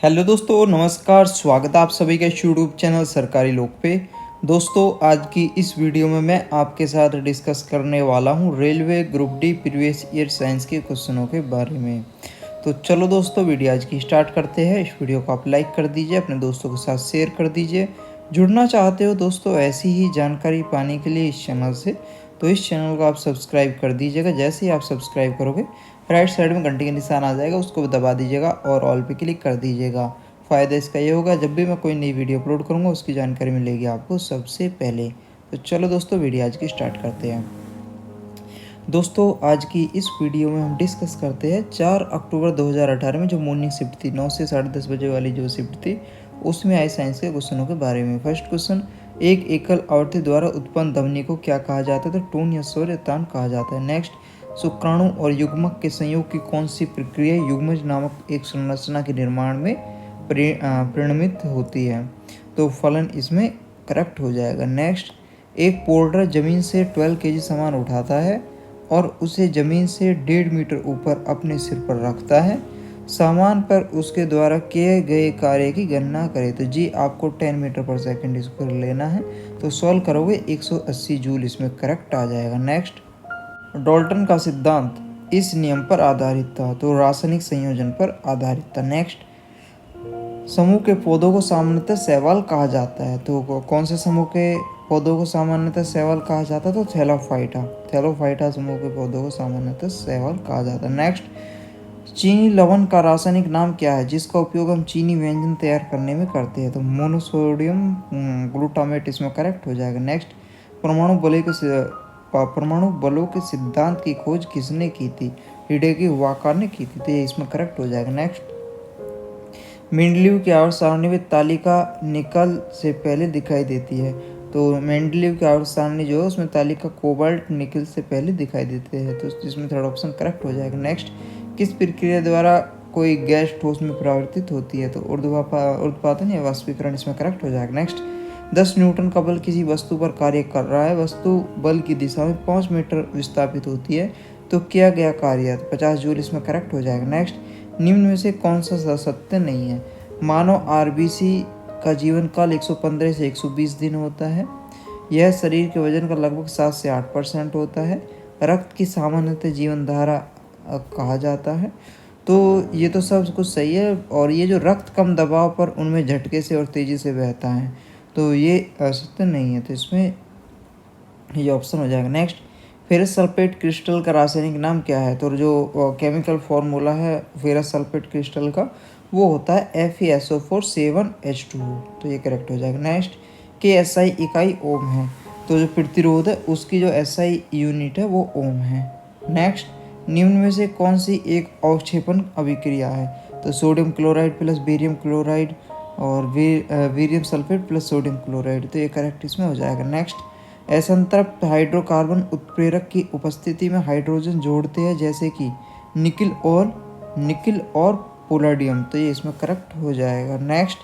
Hello दोस्तों, नमस्कार। स्वागत है आप सभी का यूट्यूब चैनल सरकारी लोक पे। दोस्तों, आज की इस वीडियो में मैं आपके साथ डिस्कस करने वाला हूं railway group D previous year science के क्वेश्चनों के बारे में। तो चलो दोस्तों, वीडियो आज की स्टार्ट करते हैं। इस वीडियो को आप लाइक कर दीजिए, अपने दोस्तों के साथ शेयर कर दीजिए। जुड़ना चाहते हो दोस्तों ऐसी ही जानकारी पाने के लिए इस चैनल से, तो इस चैनल को आप सब्सक्राइब कर दीजिएगा। जैसे ही आप सब्सक्राइब करोगे, राइट साइड में घंटी का निशान आ जाएगा, उसको भी दबा दीजिएगा और ऑल पे क्लिक कर दीजिएगा। फ़ायदा इसका ये होगा, जब भी मैं कोई नई वीडियो अपलोड करूँगा उसकी जानकारी मिलेगी आपको सबसे पहले। तो चलो दोस्तों, वीडियो आज की स्टार्ट करते हैं। दोस्तों, आज की इस वीडियो में हम डिस्कस करते हैं 4 अक्टूबर 2018 में जो मॉर्निंग शिफ्ट थी, 9 से 10:30 बजे वाली जो शिफ्ट थी, उसमें आए साइंस के क्वेश्चनों के बारे में। फर्स्ट क्वेश्चन, एक एकल आवृत्ति द्वारा उत्पन्न ध्वनि को क्या कहा जाता है? तो टोन या स्वर या तान कहा जाता है। नेक्स्ट, शुक्राणु और युग्मक के संयोग की कौन सी प्रक्रिया युग्मज नामक एक संरचना के निर्माण में परिणमित होती है? तो फलन इसमें करेक्ट हो जाएगा। नेक्स्ट, एक पोल्डर जमीन से 12 kg सामान उठाता है और उसे जमीन से 1.5 मीटर ऊपर अपने सिर पर रखता है। सामान पर उसके द्वारा किए गए कार्य की गणना करें। तो जी, आपको 10 मीटर पर सेकंड इसको लेना है, तो सॉल्व करोगे 180 जूल इसमें करेक्ट आ जाएगा। नेक्स्ट, डाल्टन का सिद्धांत इस नियम पर आधारित था, तो रासायनिक संयोजन पर आधारित था। नेक्स्ट, समूह के पौधों को सामान्यतः शैवाल कहा जाता है, तो कौन से समूह के पौधों को सामान्यतः शैवाल कहा जाता है? तो थैलोफाइटा समूह के पौधों को सामान्यतः शैवाल कहा जाता है। नेक्स्ट, चीनी लवण का रासायनिक नाम क्या है जिसका उपयोग हम चीनी व्यंजन तैयार करने में करते हैं? तो मोनोसोडियम ग्लूटामेट इसमें करेक्ट हो जाएगा। नेक्स्ट, परमाणु बलों के सिद्धांत की खोज किसने की थी? हिडेकी वाका ने की थी, तो ये इसमें करेक्ट हो जाएगा। नेक्स्ट, मेंडलीव की आवर्त सारणी में तालिका निकल से पहले दिखाई देती है, तो मेंडलीव की आवर्त सारणी जो है उसमें तालिका कोबाल्ट निकल से पहले दिखाई देते हैं, तो इसमें थर्ड ऑप्शन करेक्ट हो जाएगा। नेक्स्ट, किस प्रक्रिया द्वारा कोई गैस ठोस में परिवर्तित होती है? तो ऊर्ध्वपातन या वाष्पीकरण इसमें करेक्ट हो जाएगा। नेक्स्ट, 10 न्यूटन का बल किसी वस्तु पर कार्य कर रहा है, वस्तु बल की दिशा में 5 मीटर विस्थापित होती है, तो किया गया कार्य 50 जूल इसमें करेक्ट हो जाएगा। नेक्स्ट, निम्न में से कौन सा सत्य नहीं है? मानव आरबीसी का जीवन काल 115 से 120 दिन होता है। यह शरीर के वजन का लगभग 7 से 8% होता है। रक्त की सामान्यतः जीवन धारा कहा जाता है। तो ये तो सब कुछ सही है, और ये जो रक्त कम दबाव पर उनमें झटके से और तेज़ी से बहता है, तो ये सत्य नहीं है, तो इसमें ये ऑप्शन हो जाएगा। नेक्स्ट, फेरस सल्फेट क्रिस्टल का रासायनिक नाम क्या है? तो जो केमिकल फॉर्मूला है फेरस सल्फेट क्रिस्टल का, वो होता है FeSO4 7H2O, तो ये करेक्ट हो जाएगा। नेक्स्ट, के SI इकाई ओम है, तो जो प्रतिरोध है उसकी जो SI यूनिट है वो ओम है। नेक्स्ट, निम्न में से कौन सी एक अवक्षेपण अभिक्रिया है? तो sodium chloride plus barium chloride और barium sulphate plus sodium chloride, तो ये करेक्ट इसमें हो जाएगा। नेक्स्ट, असंतृप्त हाइड्रोकार्बन उत्प्रेरक की उपस्थिति में हाइड्रोजन जोड़ते हैं, जैसे कि निकिल और पोलाडियम, तो ये इसमें करेक्ट हो जाएगा। नेक्स्ट,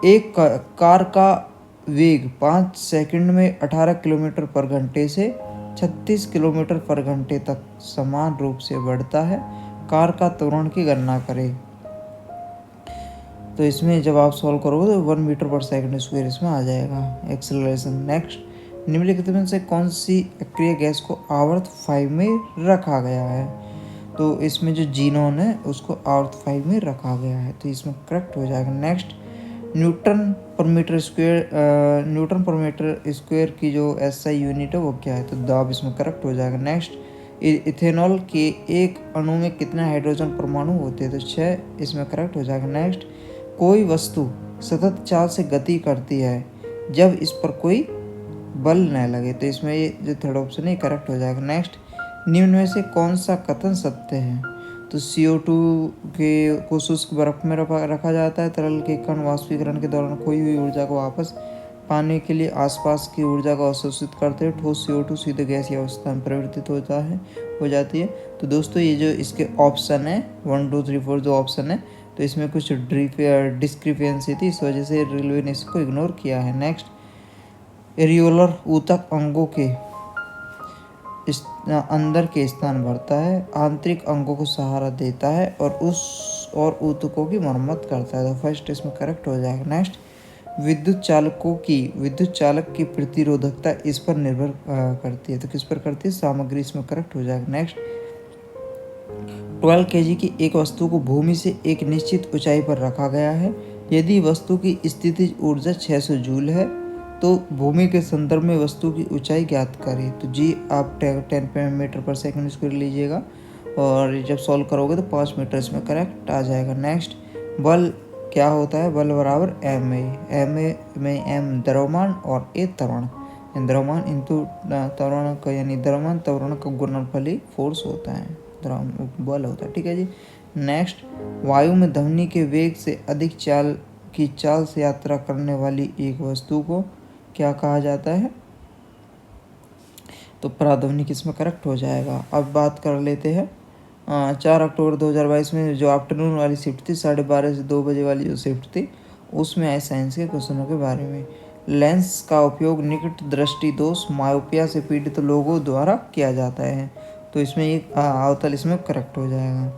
एक कार का वेग 5 सेकंड में 18 किलोमीटर पर घंटे से 36 किलोमीटर पर घंटे तक समान रूप से बढ़ता है। कार का त्वरण की गणना करें। तो इसमें जब आप सॉल्व करोगे तो 1 मीटर पर सेकंड स्क्वायर इसमें आ जाएगा एक्सेलरेशन। नेक्स्ट, निम्नलिखित में से कौन सी अक्रिय गैस को आवर्त 5 में रखा गया है? तो इसमें जो जीनोन है उसको आवर्त 5 में रखा गया है, तो इसमें करेक्ट हो जाएगा। नेक्स्ट, न्यूटन पर मीटर स्क्वायर की जो SI यूनिट है वो क्या है? तो दाब इसमें करेक्ट हो जाएगा। नेक्स्ट, इथेनॉल के एक अणु में कितने हाइड्रोजन परमाणु होते हैं? तो 6 इसमें करेक्ट हो जाएगा। नेक्स्ट, कोई वस्तु सतत चाल से गति करती है जब इस पर कोई बल न लगे, तो इसमें ये जो थर्ड ऑप्शन है करेक्ट हो जाएगा। नेक्स्ट, निम्न में से कौन सा कथन सत्य है? तो CO2 को शुष्क बर्फ में रखा जाता है। तरल के कण वाष्पीकरण के दौरान खोई हुई ऊर्जा को वापस पाने के लिए आसपास की ऊर्जा को अवशोषित करते हैं। ठोस CO2 सीधे गैसीय अवस्था में परिवर्तित हो जाती है। तो दोस्तों, ये जो इसके ऑप्शन है 1 2 3 4 जो ऑप्शन है, तो इसमें कुछ डिस्क्रिपेंसी थी, इस वजह से रेलवे ने इसको इग्नोर किया है। नेक्स्ट, एरियोलर ऊतक अंगों के अंदर के स्थान भरता है, आंतरिक अंगों को सहारा देता है और उस और ऊतकों की मरम्मत करता है। तो फर्स्ट इसमें करेक्ट हो जाएगा। नेक्स्ट, विद्युत चालक की प्रतिरोधकता इस पर निर्भर करती है। तो किस पर करती है? सामग्री इसमें करेक्ट हो जाएगा। नेक्स्ट, 12 kg की एक वस्तु को भूमि से एक निश्चित ऊंचाई पर रखा गया है। यदि वस्तु की स्थितिज ऊर्जा 600 जूल है तो भूमि के संदर्भ में वस्तु की ऊंचाई ज्ञात करें। तो जी आप 10 मीटर पर सेकंड इसको लीजिएगा और जब सॉल्व करोगे तो 5 मीटर इसमें करेक्ट आ जाएगा। नेक्स्ट, बल क्या होता है? बल बराबर एम ए में एम द्रव्यमान और ए त्वरण। द्रव्यमान इंटू त्वरण का यानी द्रव्यमान त्वरण का गुणनफल ही फोर्स होता है, बल होता है। ठीक है जी। नेक्स्ट, वायु में ध्वनि के वेग से अधिक चाल से यात्रा करने वाली एक वस्तु को क्या कहा जाता है? तो पराध्वनिक इसमें करेक्ट हो जाएगा। अब बात कर लेते हैं 4 अक्टूबर 2022 में जो आफ्टरनून वाली शिफ्ट थी, 12:30 से 2 बजे वाली जो शिफ्ट थी, उसमें आए साइंस के क्वेश्चनों के बारे में। लेंस का उपयोग निकट दृष्टि दोष मायोपिया से पीड़ित लोगों द्वारा किया जाता है। तो इसमें एक अवतल इसमें करेक्ट हो जाएगा।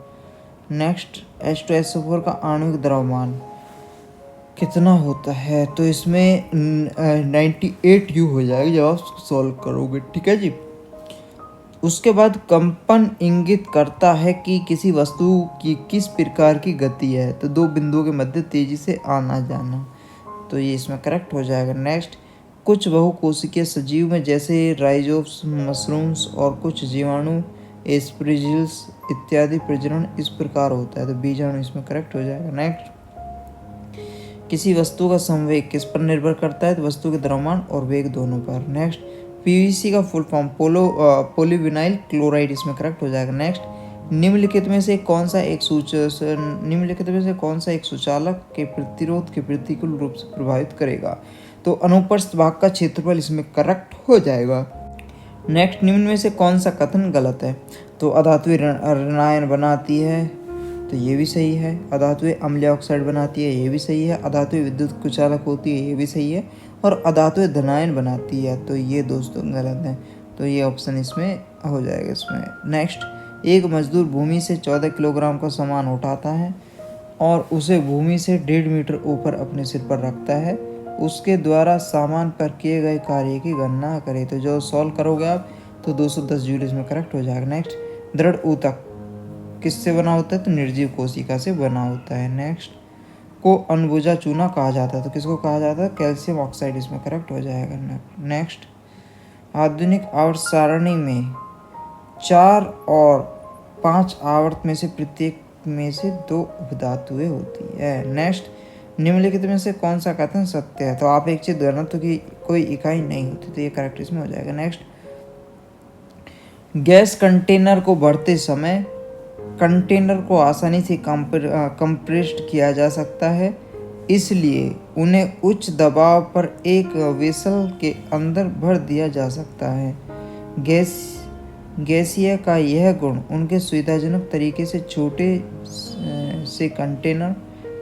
नेक्स्ट, H2SO4 का आणविक द्रव्यमान कितना होता है? तो इसमें 98U हो जाएगा जब आप सॉल्व करोगे। ठीक है जी। उसके बाद कंपन इंगित करता है कि किसी वस्तु की किस प्रकार की गति है। तो दो बिंदुओं के मध्य तेजी से आना जाना। तो ये इसमें करेक्ट हो जाएगा। नेक्स्ट, कुछ बहुकोशिकीय सजीव में जैसे राइजोप्स, मशरूम्स और कुछ जीवाणु एस्परिजिल्स इत्यादि प्रजनन इस प्रकार होता है। तो बीजाणु इसमें करेक्ट हो जाएगा। नेक्स्ट, किसी वस्तु का संवेग किस पर निर्भर करता है? तो वस्तु के द्रव्यमान और वेग दोनों पर। नेक्स्ट, पीवीसी का फुल फॉर्म पॉलीविनाइल क्लोराइड इसमें करेक्ट हो जाएगा। नेक्स्ट, निम्नलिखित में से कौन सा एक सुचालक के प्रतिरोध के प्रतिकूल रूप से प्रभावित करेगा? तो अनुप्रस्थ भाग का क्षेत्रफल इसमें करेक्ट हो जाएगा। नेक्स्ट, निम्न में से कौन सा कथन गलत है? तो अधातुएं ऋणायन बनाती है, तो ये भी सही है। अधातुएं अम्लीय ऑक्साइड बनाती है, ये भी सही है। अधातुएं विद्युत कुचालक होती है, ये भी सही है। और अधातुएं धनायन बनाती है, तो ये दोस्तों गलत है। तो ये ऑप्शन इसमें हो जाएगा इसमें। नेक्स्ट, एक मजदूर भूमि से 14 किलोग्राम का सामान उठाता है और उसे भूमि से 1.5 मीटर ऊपर अपने सिर पर रखता है। उसके द्वारा सामान पर किए गए कार्य की गणना करें। तो जो सॉल्व करोगे आप तो 210 जूल इसमें करेक्ट हो जाएगा। नेक्स्ट, दृढ़ ऊतक किससे बना होता है? तो निर्जीव कोशिका से बना होता है। नेक्स्ट, को अनबुझा चूना कहा जाता है, तो किसको कहा जाता है? कैल्शियम ऑक्साइड इसमें करेक्ट हो जाएगा। नेक्स्ट, आधुनिक आवर्त सारणी में 4 और 5 आवर्त में से प्रत्येक में से 2 उपधातुएं होती है। नेक्स्ट, निम्नलिखित में से कौन सा कथन सत्य है? तो आप एक चीज घनत्व की कोई इकाई नहीं होती, तो ये करेक्ट इसमें हो जाएगा। नेक्स्ट, गैस कंटेनर को भरते समय कंटेनर को आसानी से कंप्रेस्ड किया जा सकता है, इसलिए उन्हें उच्च दबाव पर एक वेसल के अंदर भर दिया जा सकता है। गैसीय का यह गुण उनके सुविधाजनक तरीके से छोटे से कंटेनर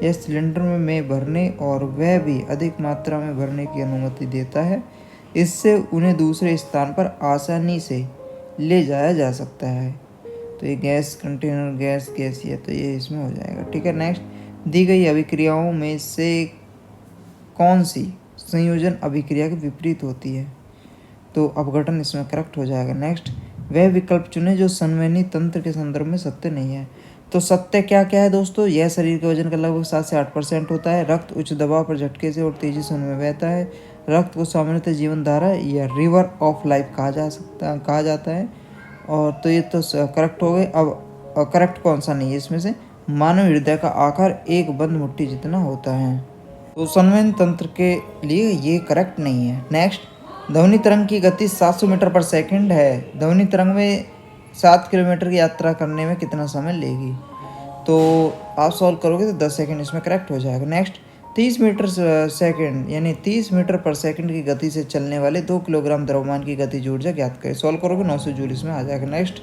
या सिलेंडर में भरने और वह भी अधिक मात्रा में भरने की अनुमति देता है। इससे उन्हें दूसरे स्थान पर आसानी से ले जाया जा सकता है। तो ये गैस कंटेनर गैसीय, तो ये इसमें हो जाएगा। ठीक है। नेक्स्ट, दी गई अभिक्रियाओं में से कौन सी संयोजन अभिक्रिया के विपरीत होती है? तो अपघटन इसमें करेक्ट हो जाएगा। नेक्स्ट, वह विकल्प चुने जो संवहनी तंत्र के संदर्भ में सत्य नहीं है। तो सत्य क्या क्या है दोस्तों? यह शरीर के वजन का लगभग 7 से 8% होता है। रक्त उच्च दबाव पर झटके से और तेजी से उनमें बहता है। रक्त को सामान्यतः जीवन धारा या रिवर ऑफ लाइफ कहा जाता है। और तो ये तो करेक्ट हो गए। अब करेक्ट कौन सा नहीं है इसमें से? मानव हृदय का आकार एक बंद मुट्ठी जितना होता है। तो संवहन तंत्र के लिए ये करेक्ट नहीं है। नेक्स्ट, ध्वनि तरंग की गति 700 मीटर पर सेकंड है। ध्वनि तरंग में 7 किलोमीटर की यात्रा करने में कितना समय लेगी? तो आप सॉल्व करोगे तो 10 सेकंड इसमें करेक्ट हो जाएगा। नेक्स्ट, 30 मीटर सेकंड यानी 30 मीटर पर सेकंड की गति से चलने वाले 2 किलोग्राम द्रव्यमान की गतिज ऊर्जा ज्ञात करें। सॉल्व करोगे 900 जूल इसमें आ जाएगा। नेक्स्ट,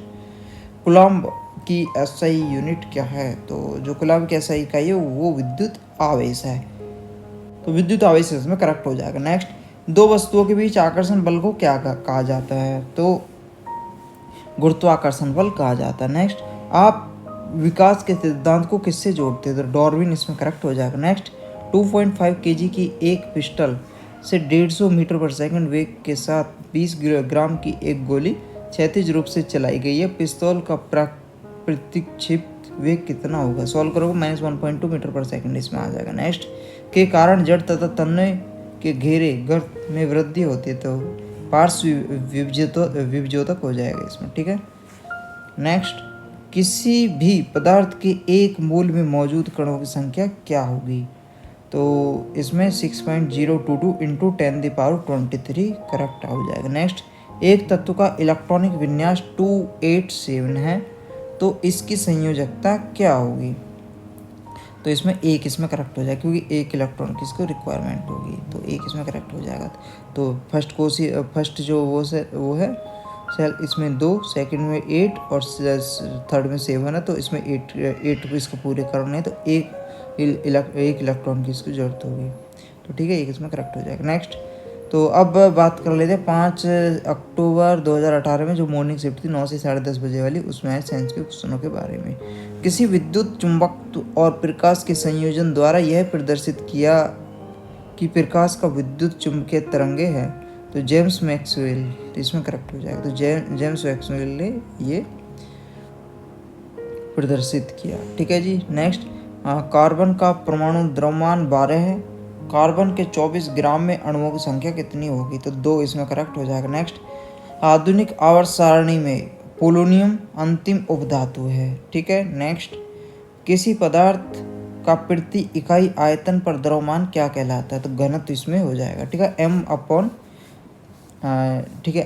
कूलम्ब की एसआई यूनिट क्या है? तो जो कूलम्ब की एसआई इकाई है वो विद्युत आवेश है। तो विद्युत आवेश इसमें करेक्ट हो जाएगा। नेक्स्ट, दो वस्तुओं के बीच आकर्षण बल को क्या कहा जाता है? तो गुरुत्वाकर्षण बल कहा जाता है। नेक्स्ट, आप विकास के सिद्धांत को किससे जोड़ते हैं? तो डार्विन इसमें करेक्ट हो जाएगा। नेक्स्ट, 2.5 केजी की एक पिस्टल से 150 मीटर पर सेकंड वेग के साथ 20 ग्राम की एक गोली क्षैतिज रूप से चलाई गई है। पिस्तौल का प्रतिक्षिप्त वेग कितना होगा? सॉल्व करोगे -1.2 मीटर पर सेकंड इसमें आ जाएगा। नेक्स्ट, के कारण जड़ तथा तन्ने के घेरे गर्त में वृद्धि होती है, तो पार्श्व विभजोतक हो जाएगा इसमें, ठीक है। नेक्स्ट, किसी भी पदार्थ के एक मोल में मौजूद कणों की संख्या क्या होगी? तो इसमें 6.022 इंटू 10⁻23 करेक्ट हो जाएगा। नेक्स्ट, एक तत्व का इलेक्ट्रॉनिक विन्यास 287 है, तो इसकी संयोजकता क्या होगी? तो इसमें एक इसमें करेक्ट हो जाएगा, क्योंकि एक इलेक्ट्रॉन की इसको रिक्वायरमेंट होगी, तो एक इसमें करेक्ट हो जाएगा। तो फर्स्ट जो वो है सेल, इसमें 2, सेकंड में 8 और थर्ड में 7 है, तो इसमें 8 को इसको पूरे करने, तो एक इलेक्ट्रॉन की इसको जरूरत होगी, तो ठीक है, एक इसमें करेक्ट हो जाएगा। नेक्स्ट, तो अब बात कर लेते हैं 5 अक्टूबर 2018 में जो मॉर्निंग शिफ्ट थी 9 से 10:30 बजे वाली, उसमें है साइंस के क्वेश्चनों के बारे में। किसी विद्युत चुंबकत्व और प्रकाश के संयोजन द्वारा यह प्रदर्शित किया कि प्रकाश का विद्युत चुंबकीय तरंगे है, तो जेम्स मैक्सवेल, तो इसमें करेक्ट हो जाएगा। तो जेम्स मैक्सवेल ने ये प्रदर्शित किया, ठीक है जी। नेक्स्ट, कार्बन का परमाणु द्रव्यमान 12 है, कार्बन के 24 ग्राम में अणुओं की संख्या कितनी होगी? तो 2 इसमें करेक्ट हो जाएगा। नेक्स्ट, आधुनिक आवर्त सारणी में पोलोनियम अंतिम उपधातु है, ठीक है। नेक्स्ट, किसी पदार्थ का प्रति इकाई आयतन पर द्रव्यमान क्या कहलाता है? तो घनत्व इसमें हो जाएगा, ठीक है,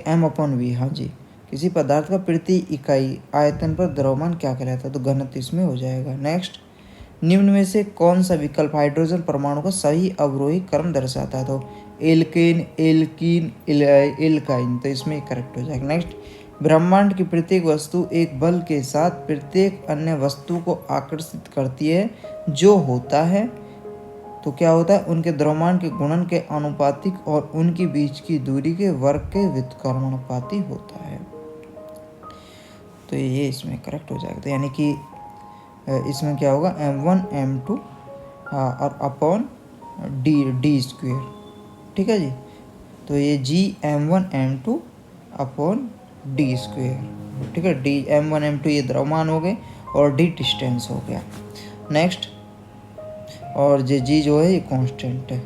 m/v। हाँ जी, किसी पदार्थ का प्रति इकाई आयतन पर द्रव्यमान क्या कहलाता है? तो घनत्व इसमें हो जाएगा। नेक्स्ट, निम्न में से कौन सा विकल्प हाइड्रोजन परमाणु का सही अवरोही क्रम दर्शाता है? तो एल्केन, एल्कीन, एल्काइन, तो इसमें करेक्ट हो जाएगा। नेक्स्ट, ब्रह्मांड की प्रत्येक वस्तु एक बल के साथ प्रत्येक अन्य वस्तु को आकर्षित करती है, जो होता है, तो क्या होता है? उनके द्रव्यमान के गुणन के आनुपातिक और उनके बीच की दूरी के वर्ग के व्युत्क्रमानुपाती होता है, तो ये इसमें करेक्ट हो जाएगा। तो यानी कि इसमें क्या होगा? m1 m2 और अपॉन डी स्क्वेयर, ठीक है जी। तो ये g m1 m2 upon D square, ठीक है। डी m1 m2 ये द्रव्यमान हो गए और d डिस्टेंस हो गया। नेक्स्ट, और जे जी जो है ये कांस्टेंट है,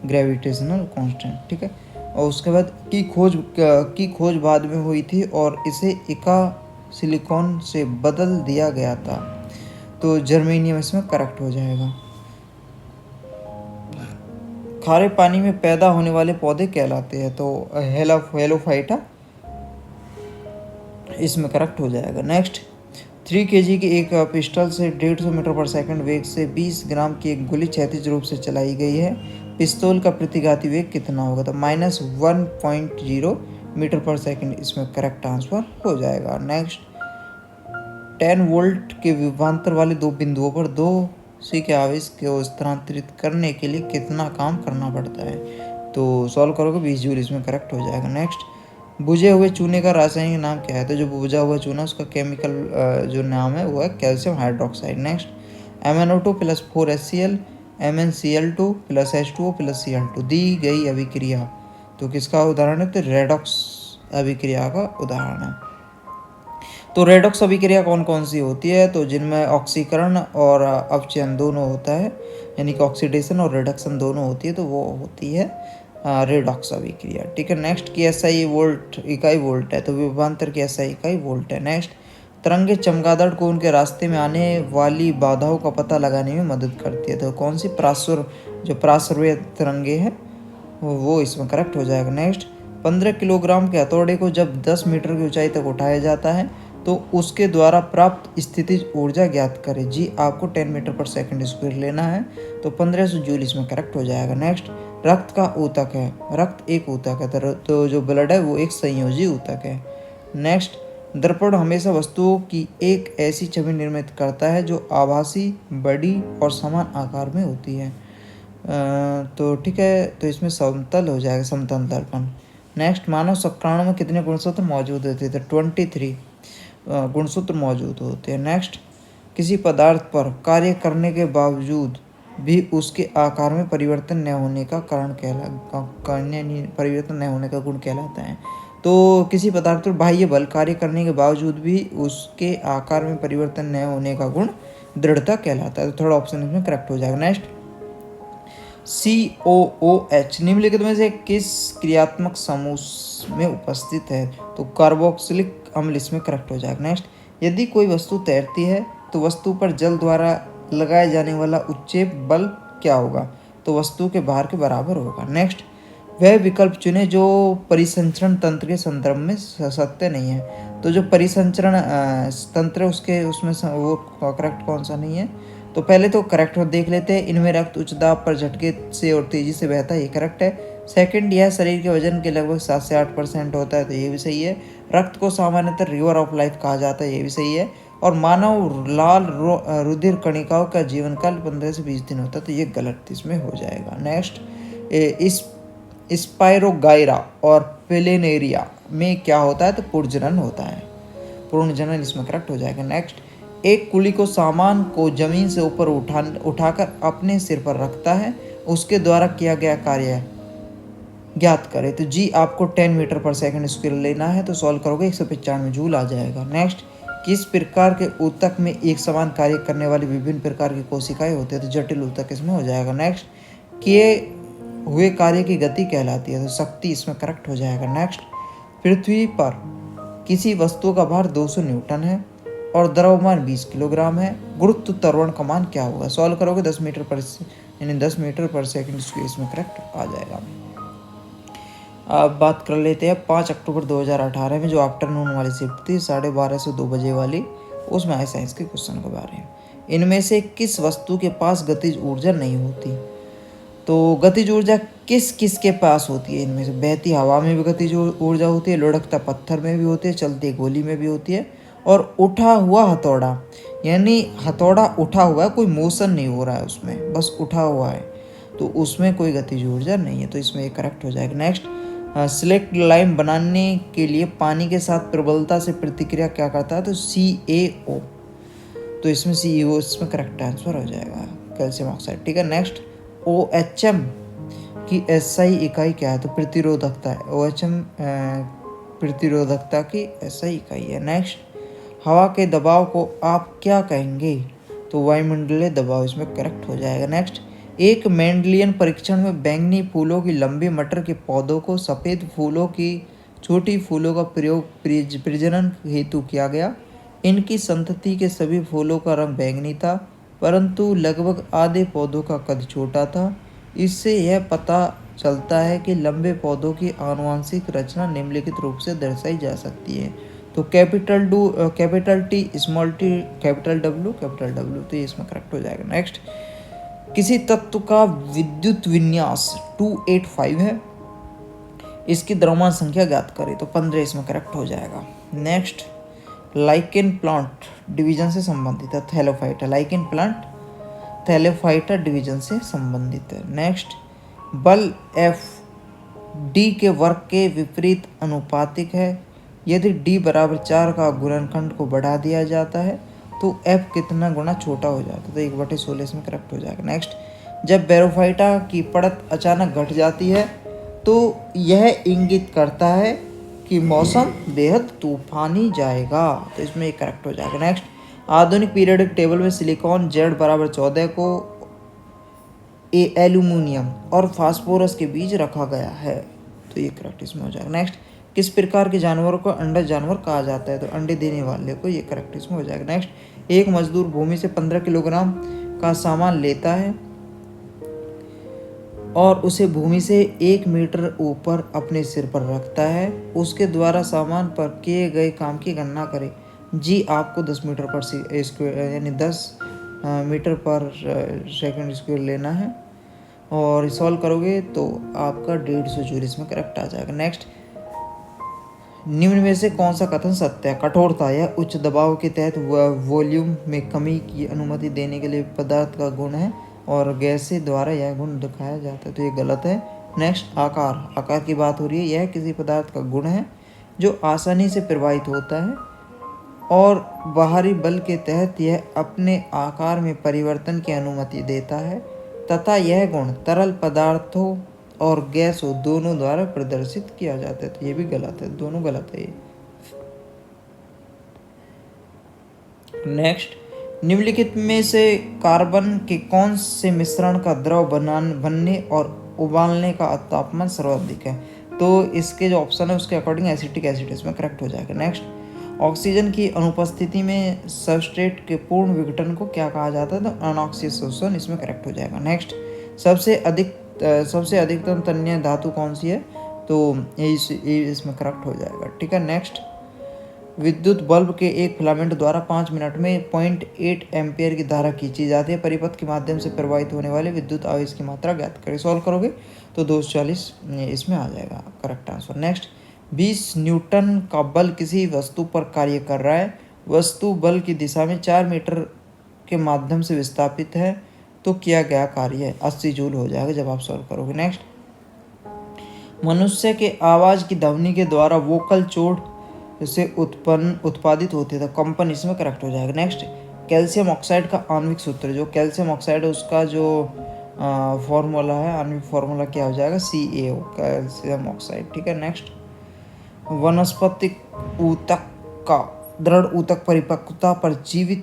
ग्रेविटेशनल कांस्टेंट, ठीक है। और उसके बाद की खोज बाद में हुई थी और इसे इका सिलिकॉन से बदल दिया गया था, तो जर्मेनियम इसमें करेक्ट हो जाएगा। खारे पानी में पैदा होने वाले पौधे कहलाते हैं, तो हेलोफाइटा इसमें करेक्ट हो जाएगा। नेक्स्ट, 3 kg की एक पिस्टल से 150 मीटर पर सेकंड वेग से 20 ग्राम की एक गोली क्षैतिज रूप से चलाई गई है। पिस्तौल का प्रतिघाती वेग कितना होगा? तो -1.0 मीटर पर सेकंड इसमें करेक्ट आंसर हो जाएगा। नेक्स्ट, 10 वोल्ट के विभवांतर वाले 2 बिंदुओं पर 2 सी के आवेश को स्थानांतरित करने के लिए कितना काम करना पड़ता है? तो सॉल्व करोगे 20 जूल इसमें करेक्ट हो जाएगा। नेक्स्ट, बुझे हुए चूने का रासायनिक नाम क्या है? तो जो बुझा हुआ चूना उसका केमिकल जो नाम है वो है calcium hydroxide. Next, MnO2 + 4HCl MnCl2 + H2O + Cl2 दी गई अभिक्रिया, तो किसका उदाहरण है? तो रेडॉक्स अभिक्रिया का उदाहरण है। तो रेडॉक्स अभिक्रिया कौन कौन सी होती है? तो जिनमें ऑक्सीकरण और अपचयन दोनों होता है, यानी कि ऑक्सीडेशन और रिडक्शन दोनों होती है, तो वो होती है रेडॉक्स अभिक्रिया, ठीक है। नेक्स्ट, की SI वोल्ट इकाई वोल्ट है, तो विभवांतर की SI इकाई वोल्ट है। नेक्स्ट, तरंगे चमगादड़ को उनके रास्ते में आने वाली बाधाओं का पता लगाने में मदद करती है, तो कौन सी? प्रासुर्य तरंगे हैं, वो इसमें करेक्ट हो जाएगा। नेक्स्ट, 15 किलोग्राम के हथौड़े को जब 10 मीटर की ऊंचाई तक उठाया जाता है तो उसके द्वारा प्राप्त स्थितिज ऊर्जा ज्ञात करें। जी आपको 10 मीटर पर सेकंड स्क्वायर लेना है, तो 1500 जूल इसमें करेक्ट हो जाएगा। नेक्स्ट, रक्त का ऊतक है, रक्त एक ऊतक है, तो जो ब्लड है वो एक संयोजी ऊतक है। नेक्स्ट, दर्पण हमेशा वस्तुओं की एक ऐसी छवि निर्मित करता है जो आभासी, बड़ी और समान आकार में होती है, तो ठीक है, तो इसमें समतल हो जाएगा, समतल दर्पण। नेक्स्ट, मानव शुक्राणु में कितने गुणसूत्र मौजूद होते हैं? तो 23 गुणसूत्र मौजूद होते हैं। नेक्स्ट, किसी पदार्थ पर कार्य करने के बावजूद भी उसके आकार में परिवर्तन न होने का परिवर्तन न होने का गुण कहलाता है। तो किसी पदार्थ पर बाह्य बल कार्य करने के बावजूद भी उसके आकार में परिवर्तन न होने का गुण दृढ़ता कहलाता है। तो थर्ड ऑप्शन इसमें करेक्ट हो जाएगा। नेक्स्ट, COOH निम्नलिखित में से किस क्रियात्मक समूह में उपस्थित है? तो कार्बोक्सिलिक अम्ल इसमें करेक्ट हो जाएगा। नेक्स्ट, यदि कोई वस्तु तैरती है तो वस्तु पर जल द्वारा लगाए जाने वाला उत्क्षेप बल क्या होगा? तो वस्तु के भार के बराबर होगा। नेक्स्ट, वह विकल्प चुने जो परिसंचरण तंत्र के संदर्भ में सत्य नहीं है। तो जो परिसंचरण तंत्र उसमें वो करेक्ट कौन सा नहीं है? तो पहले तो करेक्ट देख लेते हैं। इनमें रक्त उच्च दाब पर झटके से और तेजी से बहता है, ये करेक्ट है। सेकंड, यह शरीर के वजन के लगभग 7 से 8% होता है, तो ये भी सही है। रक्त को सामान्यतः रिवर ऑफ लाइफ कहा जाता है, ये भी सही है। और मानव लाल रुधिर कणिकाओं का जीवन काल 15 से 20 दिन होता है, तो ये गलत इसमें हो जाएगा। नेक्स्ट, इस स्पाइरोगाइरा और पेलेनेरिया में क्या होता है? तो पुनर्जनन होता है, पुनर्जनन इसमें करेक्ट हो जाएगा। नेक्स्ट, एक कुली को सामान को जमीन से ऊपर उठाकर अपने सिर पर रखता है, उसके द्वारा किया गया कार्य ज्ञात करें। तो जी आपको 10 मीटर पर सेकंड स्क्वायर लेना है, तो सॉल्व करोगे 195 जूल आ जाएगा। नेक्स्ट, किस प्रकार के ऊतक में एक समान कार्य करने वाली विभिन्न प्रकार की कोशिकाएं होती है? तो जटिल ऊतक इसमें हो जाएगा। नेक्स्ट, किए हुए कार्य की गति कहलाती है, तो शक्ति इसमें करेक्ट हो जाएगा। नेक्स्ट, पृथ्वी पर किसी वस्तु का भार 200 न्यूटन है और द्रव्यमान 20 किलोग्राम है, गुरुत्व त्वरण का मान क्या होगा? सॉल्व करोगे 10 मीटर पर सेकंड स्क्वायर इसमें करेक्ट आ जाएगा। अब बात कर लेते हैं 5 अक्टूबर 2018 में जो आफ्टरनून वाली शिफ्ट थी 12:30 से 2 बजे वाली, उसमें आए साइंस के क्वेश्चन के बारे में। इनमें से किस वस्तु के पास गतिज ऊर्जा नहीं होती? तो गतिज ऊर्जा किस किस के पास होती है? इनमें से बहती हवा में भी गतिज ऊर्जा होती है, लुढ़कता पत्थर में भी होती है, चलती गोली में भी होती है, और उठा हुआ हथौड़ा, यानी हथौड़ा उठा हुआ है, कोई मोशन नहीं हो रहा है उसमें, बस उठा हुआ है, तो उसमें कोई गतिज ऊर्जा नहीं है, तो इसमें ये करेक्ट हो जाएगा। नेक्स्ट, सिलेक्ट लाइम बनाने के लिए पानी के साथ प्रबलता से प्रतिक्रिया क्या करता है? तो CaO, तो इसमें CEO इसमें करेक्ट आंसर हो जाएगा, कैल्शियम ऑक्साइड। ठीक है। नेक्स्ट, OHM की SI इकाई क्या है? तो प्रतिरोधकता है। OHM प्रतिरोधकता की SI इकाई है। नेक्स्ट, हवा के दबाव को आप क्या कहेंगे? तो वायुमंडलीय दबाव इसमें करेक्ट हो जाएगा। नेक्स्ट, एक मेंडलियन परीक्षण में बैंगनी फूलों की लंबी मटर के पौधों को सफ़ेद फूलों की छोटी फूलों का प्रयोग प्रजनन हेतु किया गया। इनकी संतति के सभी फूलों का रंग बैंगनी था, परंतु लगभग आधे पौधों का कद छोटा था। इससे यह पता चलता है कि लंबे पौधों की आनुवंशिक रचना निम्नलिखित रूप से दर्शाई जा सकती है। तो capital T, small t, capital W, तो ये इसमें करेक्ट हो जाएगा। नेक्स्ट, किसी तत्व का विद्युत विन्यास 285 है, इसकी द्रव्यमान संख्या ज्ञात करें। तो 15 इसमें करेक्ट हो जाएगा। नेक्स्ट, लाइकेन प्लांट डिवीजन से संबंधित है, Thallophyta. Lichen plant Thallophyta division से संबंधित है। नेक्स्ट, बल F D के वर्ग के विपरीत अनुपातिक है। यदि D बराबर 4 का गुणनखंड को बढ़ा दिया जाता है तो F कितना गुना छोटा हो जाता है? तो 1/16 इसमें करेक्ट हो जाएगा। नेक्स्ट, जब बैरोफाइटा की पड़त अचानक घट जाती है तो यह इंगित करता है कि मौसम बेहद तूफानी जाएगा, तो इसमें ये करेक्ट हो जाएगा। नेक्स्ट, आधुनिक पीरियडिक टेबल में सिलिकॉन Z बराबर 14 को एल्यूमिनियम और फास्फोरस के बीच रखा गया है, तो ये करेक्ट इसमें हो जाएगा। नेक्स्ट, किस प्रकार के जानवरों को अंडा जानवर कहा जाता है? तो अंडे देने वाले को, ये करेक्ट इसमें हो जाएगा। नेक्स्ट, एक मजदूर भूमि से 15 किलोग्राम का सामान लेता है और उसे भूमि से 1 मीटर ऊपर अपने सिर पर रखता है। उसके द्वारा सामान पर किए गए काम की गणना करें। जी आपको 10 मीटर पर स्क्वायर यानी 10 मीटर पर सेकंड स्क्वायर लेना है और सॉल्व करोगे तो आपका 150 जूल इसमें करेक्ट आ जाएगा। नेक्स्ट, निम्न में से कौन सा कथन सत्य है? कठोरता या उच्च दबाव के तहत वॉल्यूम में कमी की अनुमति देने के लिए पदार्थ का गुण है और गैसें द्वारा यह गुण दिखाया जाता है, तो ये गलत है। नेक्स्ट, आकार की बात हो रही है। यह किसी पदार्थ का गुण है जो आसानी से प्रवाहित होता है और बाहरी बल के तहत यह अपने आकार में परिवर्तन की अनुमति देता है तथा यह गुण तरल पदार्थों और गैसों दोनों द्वारा प्रदर्शित किया जाता है। तो ये भी गलत है, दोनों गलत है ये। नेक्स्ट, निम्नलिखित में से कार्बन के कौन से मिश्रण का द्रव बनने और उबालने का तापमान सर्वाधिक है? तो इसके जो ऑप्शन है उसके अकॉर्डिंग एसिटिक एसिड इसमें करेक्ट हो जाएगा। नेक्स्ट, ऑक्सीजन की अनुपस्थिति में सबस्ट्रेट के पूर्ण विघटन को क्या कहा जाता है? तो अनऑक्सीजन इसमें करेक्ट हो जाएगा। नेक्स्ट, सबसे अधिकतम तन्य धातु कौन सी है? तो ये इसमें करेक्ट हो जाएगा। ठीक है। नेक्स्ट, विद्युत बल्ब के एक फिलामेंट द्वारा 5 मिनट में 0.8 एम्पियर की धारा खींची जाती है। परिपथ के माध्यम से प्रवाहित होने वाले विद्युत आवेश की मात्रा ज्ञात करें। सॉल्व करोगे तो 240 इसमें आ जाएगा करेक्ट आंसर। नेक्स्ट, 20 न्यूटन का बल किसी वस्तु पर कार्य कर रहा है। वस्तु बल की दिशा में 4 मीटर के माध्यम से विस्थापित है तो किया गया कार्य है 80 जूल हो जाएगा जब आप सॉल्व करोगे। नेक्स्ट, मनुष्य के आवाज़ की ध्वनि के द्वारा वोकल चोट से उत्पादित होते हैं तो कंपन इसमें करेक्ट हो जाएगा। नेक्स्ट, कैल्शियम ऑक्साइड का आणविक सूत्र, जो कैल्शियम ऑक्साइड है उसका जो फॉर्मूला है, आणविक फॉर्मूला क्या हो जाएगा? CaO, calcium oxide. ठीक है। नेक्स्ट, वनस्पतिक ऊतक का दृढ़ ऊतक परिपक्वता पर जीवित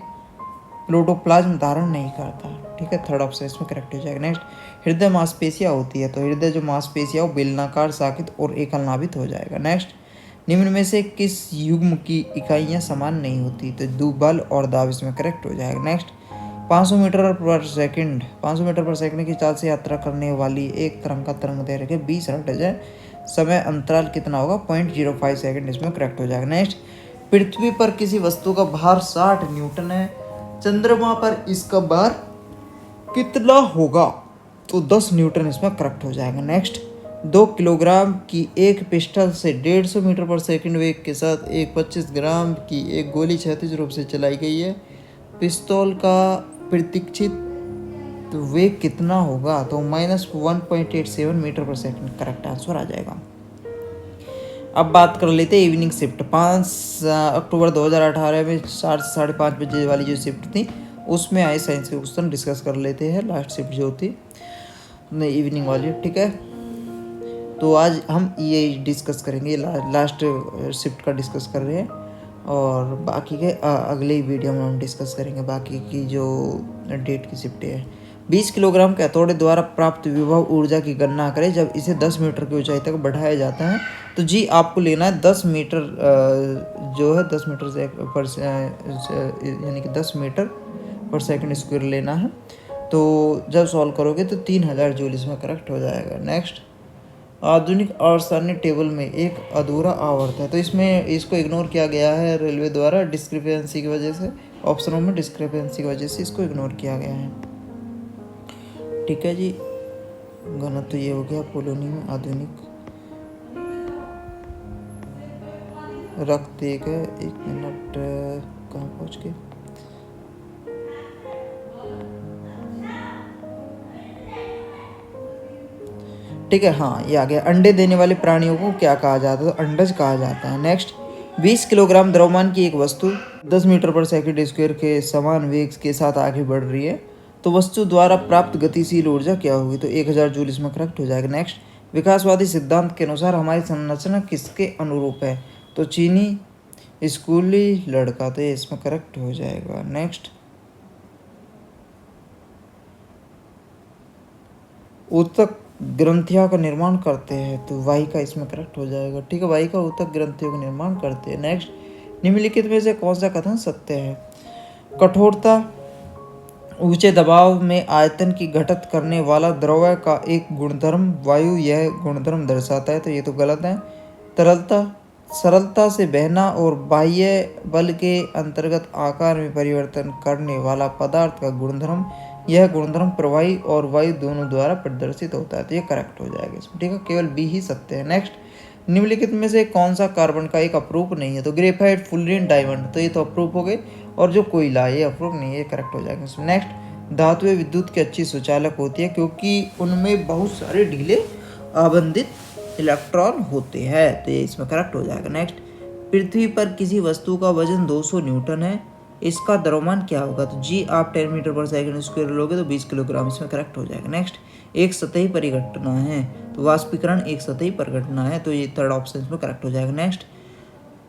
प्रोटोप्लाज्म धारण नहीं करता। ठीक है, थर्ड ऑप्शन इसमें करेक्ट हो जाएगा। नेक्स्ट, हृदय मांसपेशियां होती है तो हृदय जो मांसपेशियां वो बेलनाकार, शाखित और एकल नाभित हो जाएगा। नेक्स्ट, निम्न में से किस युग्म की इकाइयां समान नहीं होती? तो बल और दाब इसमें करेक्ट हो जाएगा। नेक्स्ट, 500 मीटर पर सेकंड की चाल से यात्रा करने वाली एक तरंग का तरंग दैर्घ्य 20 हर्ट्ज है। समय अंतराल कितना होगा? 0.05 सेकंड इसमें करेक्ट हो जाएगा। नेक्स्ट, पृथ्वी पर किसी वस्तु का भार 60 न्यूटन है, चंद्रमा पर इसका भार कितना होगा? तो 10 न्यूटन इसमें करेक्ट हो जाएगा। नेक्स्ट, 2 किलोग्राम की एक पिस्टल से 150 मीटर पर सेकंड वेग के साथ एक 25 ग्राम की एक गोली क्षैतिज रूप से चलाई गई है। पिस्तौल का प्रतीक्षित वेग कितना होगा? तो -1.87 मीटर पर सेकंड करेक्ट आंसर आ जाएगा। अब बात कर लेते हैं इवनिंग शिफ्ट। 5 अक्टूबर 2018 में 4 से 5:30 बजे वाली जो शिफ्ट थी उसमें आए साइंस के क्वेश्चन डिस्कस कर लेते हैं। लास्ट शिफ्ट जो थी इवनिंग वाली। ठीक है, तो आज हम ये डिस्कस करेंगे, लास्ट शिफ्ट का डिस्कस कर रहे हैं और बाकी के अगले वीडियो में हम डिस्कस करेंगे बाकी की जो डेट की शिफ्ट है। 20 किलोग्राम के हथौड़े द्वारा प्राप्त विभव ऊर्जा की गणना करें जब इसे 10 मीटर की ऊंचाई तक बढ़ाया जाता है। तो जी आपको लेना है 10 मीटर जो है 10 मीटर से यानी कि 10 मीटर पर सेकंड स्क्वायर लेना है। तो जब सॉल्व करोगे तो 3000 जूल इसमें करेक्ट हो जाएगा। नेक्स्ट, आधुनिक आवर्तसारणी टेबल में एक अधूरा आवर्त है तो इसमें इसको इग्नोर किया गया है रेलवे द्वारा डिस्क्रिपेंसी की वजह से। ऑप्शनों में डिस्क्रिपेंसी की वजह से इसको इग्नोर किया गया है। ठीक है जी, गलत तो ये हो गया। पोलोनी में आधुनिक रखते गए 1 मिनट कहाँ पहुँच गए? ठीक है, हाँ ये आ गया। अंडे देने वाले प्राणियों को क्या कहा जाता है? तो अंडज कहा जाता है। नेक्स्ट, 20 किलोग्राम द्रव्यमान की एक वस्तु 10 मीटर पर सेकंड स्क्वायर के समान वेग के साथ आगे बढ़ रही है तो वस्तु द्वारा प्राप्त गतिशील ऊर्जा क्या होगी? तो 1000 जूल इसमें करेक्ट हो जाएगा। नेक्स्ट, विकासवादी सिद्धांत के अनुसार हमारी संरचना किसके अनुरूप है? तो चीनी स्कूली लड़का, तो ये इसमें करेक्ट हो जाएगा। नेक्स्ट, ऊतक ग्रंथियों का निर्माण करते हैं तो वाहिका इसमें करेक्ट हो जाएगा। ठीक है, वाहिका ऊतक ग्रंथियों का निर्माण करते हैं। नेक्स्ट, निम्नलिखित में से कौन सा कथन सत्य है? कठोरता ऊंचे दबाव में आयतन की घटत करने वाला द्रव्य का एक गुणधर्म वायु यह गुणधर्म दर्शाता है तो ये तो गलत है। तरलता सरलता से बहना और बाह्य बल के अंतर्गत आकार में परिवर्तन करने वाला पदार्थ का गुणधर्म यह गुणधर्म प्रवाही और वायु दोनों द्वारा प्रदर्शित होता है तो ये करेक्ट हो जाएगा इसमें। ठीक है, केवल बी ही सत्य है। नेक्स्ट, निम्नलिखित में से कौन सा कार्बन का एक अप्रूप नहीं है? तो ग्रेफाइट, फुलरीन, डायमंड, तो ये तो अप्रूप हो गए और जो कोयला ये अप्रूप नहीं है, ये करेक्ट हो जाएगा इसमें। नेक्स्ट, धातुएं विद्युत की अच्छी सुचालक होती है क्योंकि उनमें बहुत सारे ढीले आबंधित इलेक्ट्रॉन होते हैं तो ये इसमें करेक्ट हो जाएगा। नेक्स्ट, पृथ्वी पर किसी वस्तु का वजन 200 न्यूटन है, इसका द्रव्यमान क्या होगा? तो जी आप 10 मीटर पर सेकंड स्क्वायर लोगे तो 20 किलोग्राम इसमें करेक्ट हो जाएगा। नेक्स्ट, एक सतही परिघटना है, तो वाष्पीकरण एक सतही परिघटना है, तो ये थर्ड ऑप्शन इसमें करेक्ट हो जाएगा। नेक्स्ट,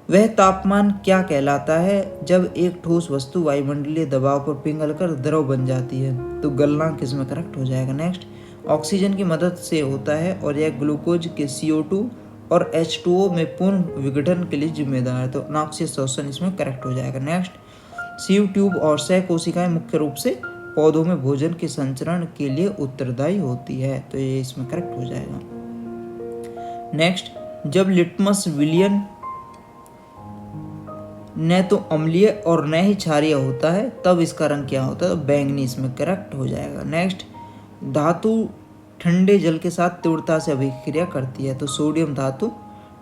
वह तापमान क्या कहलाता है जब एक ठोस वस्तु वायुमंडलीय दबाव पर पिघलकर द्रव बन जाती है? तो गलनांक इसमें करेक्ट हो जाएगा। नेक्स्ट, ऑक्सीजन की मदद से होता है और यह ग्लूकोज के CO2 और H2O में पूर्ण विघटन के लिए जिम्मेदार है, तो नॉक्सियस शोषण इसमें करेक्ट हो जाएगा। नेक्स्ट, सीव ट्यूब और सह कोशिकाएं मुख्य रूप से पौधों में भोजन के संचरण के लिए उत्तरदायी होती है, तो ये इसमें करेक्ट हो जाएगा। नेक्स्ट, जब लिटमस विलियन न तो अम्लीय और न ही क्षारीय होता है तब इसका रंग क्या होता है? तो बैंगनी इसमें करेक्ट हो जाएगा। नेक्स्ट, धातु ठंडे जल के साथ तीव्रता से अभिक्रिया करती है, तो सोडियम धातु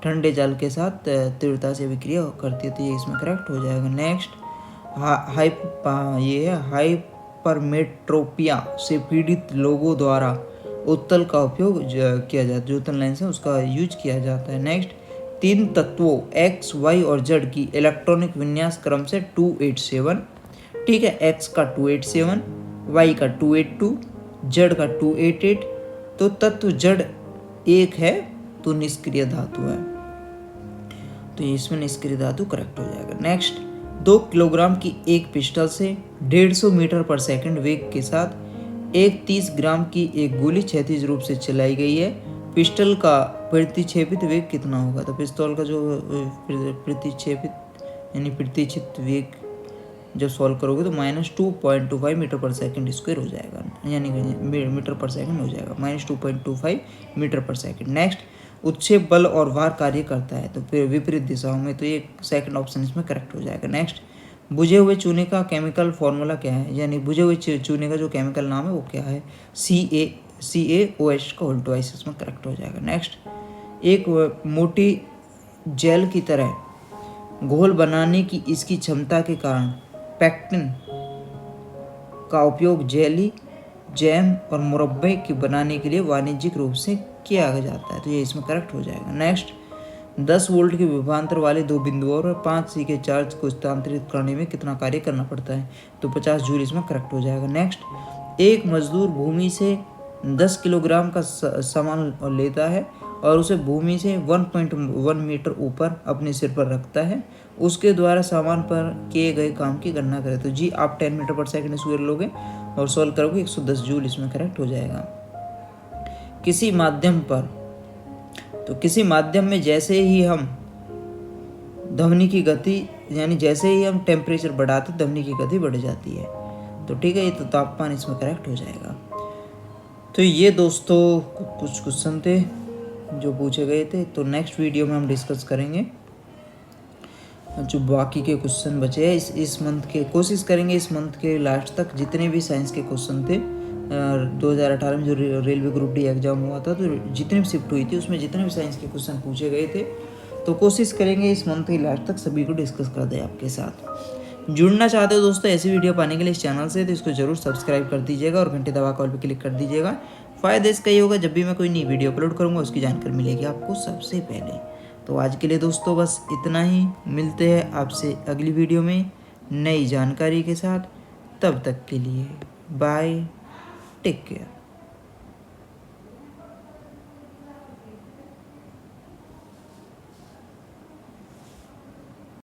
ठंडे जल के साथ तीव्रता से अभिक्रिया करती है, तो ये इसमें करेक्ट हो जाएगा। नेक्स्ट, ये है हाइपरमेट्रोपिया से पीड़ित लोगों द्वारा उत्तल का उपयोग किया जाता है, जो उत्तल लेंस है उसका यूज किया जाता है। नेक्स्ट, तीन तत्वों X, Y और Z की इलेक्ट्रॉनिक विन्यास क्रम से 287, ठीक है, X का 287, Y का 282, Z का 288, तो तत्व Z एक है तो निष्क्रिय धातु है, तो इसमें निष्क्रिय धातु करेक्ट हो जाएगा। नेक्स्ट, 2 किलोग्राम की एक पिस्टल से 150 मीटर पर सेकंड वेग के साथ एक 30 ग्राम की एक गोली क्षैतिज रूप से चलाई गई है, पिस्टल का प्रतिक्षेपित वेग कितना होगा? तो पिस्तौल का जो प्रतिक्षेपित यानी प्रतिचित वेग जब सॉल्व करोगे तो -2.25 मीटर पर सेकंड स्क्वायर हो जाएगा, यानी मीटर पर सेकंड हो जाएगा, -2.25 मीटर पर सेकंड। नेक्स्ट, उत्क्षेप बल और भार कार्य करता है, तो फिर विपरीत दिशाओं में, तो ये सेकंड ऑप्शन इसमें करेक्ट हो जाएगा। नेक्स्ट, बुझे हुए चूने का केमिकल फॉर्मूला क्या है? यानी बुझे हुए चूने का जो केमिकल नाम है वो क्या है? CaOH का उल्टा है, इसमें करेक्ट हो जाएगा। नेक्स्ट, एक मोटी जेल की तरह घोल बनाने की इसकी क्षमता के कारण पेक्टिन का उपयोग जेली, जैम और मुरब्बे के बनाने के लिए वाणिज्यिक रूप से किया जाता है, तो ये इसमें करेक्ट हो जाएगा। नेक्स्ट, 10 वोल्ट के विभवांतर वाले 2 बिंदुओं और 5 C के चार्ज को स्थानांतरित करने में कितना कार्य करना पड़ता है? तो 50 जूल इसमें करेक्ट हो जाएगा। नेक्स्ट, एक मजदूर भूमि से 10 किलोग्राम का सामान लेता है और उसे भूमि से 1.1 मीटर ऊपर अपने सिर पर रखता है, उसके द्वारा सामान पर किए गए काम की गणना करें। तो जी आप 10 मीटर पर सेकंड स्क्वायर लोगे और सॉल्व करोगे 110 जूल इसमें करेक्ट हो जाएगा। किसी माध्यम पर, तो किसी माध्यम में जैसे ही हम ध्वनि की गति यानी जैसे ही हम टेम्परेचर बढ़ाते ध्वनि की गति बढ़ जाती है, तो ठीक है, ये तो तापमान इसमें करेक्ट हो जाएगा। तो ये दोस्तों कुछ क्वेश्चन थे जो पूछे गए थे, तो नेक्स्ट वीडियो में हम डिस्कस करेंगे जो बाकी के क्वेश्चन बचे हैं इस मंथ के। कोशिश करेंगे इस मंथ के लास्ट तक जितने भी साइंस के क्वेश्चन थे 2018 में जो रेलवे ग्रुप डी एग्जाम हुआ था, तो जितने भी शिफ्ट हुई थी उसमें जितने भी साइंस के क्वेश्चन पूछे गए थे, तो कोशिश करेंगे इस मंथ के लास्ट तक सभी को डिस्कस कर दें आपके साथ। जुड़ना चाहते हो दोस्तों ऐसी वीडियो पाने के लिए इस चैनल से, तो इसको जरूर सब्सक्राइब कर दीजिएगा और घंटे दबा कॉल पर क्लिक कर दीजिएगा। फ़ायदा इसका ये होगा, जब भी मैं कोई नई वीडियो अपलोड करूँगा उसकी जानकारी मिलेगी आपको सबसे पहले। तो आज के लिए दोस्तों बस इतना ही, मिलते हैं आपसे अगली वीडियो में नई जानकारी के साथ। तब तक के लिए बाय, टेक केयर।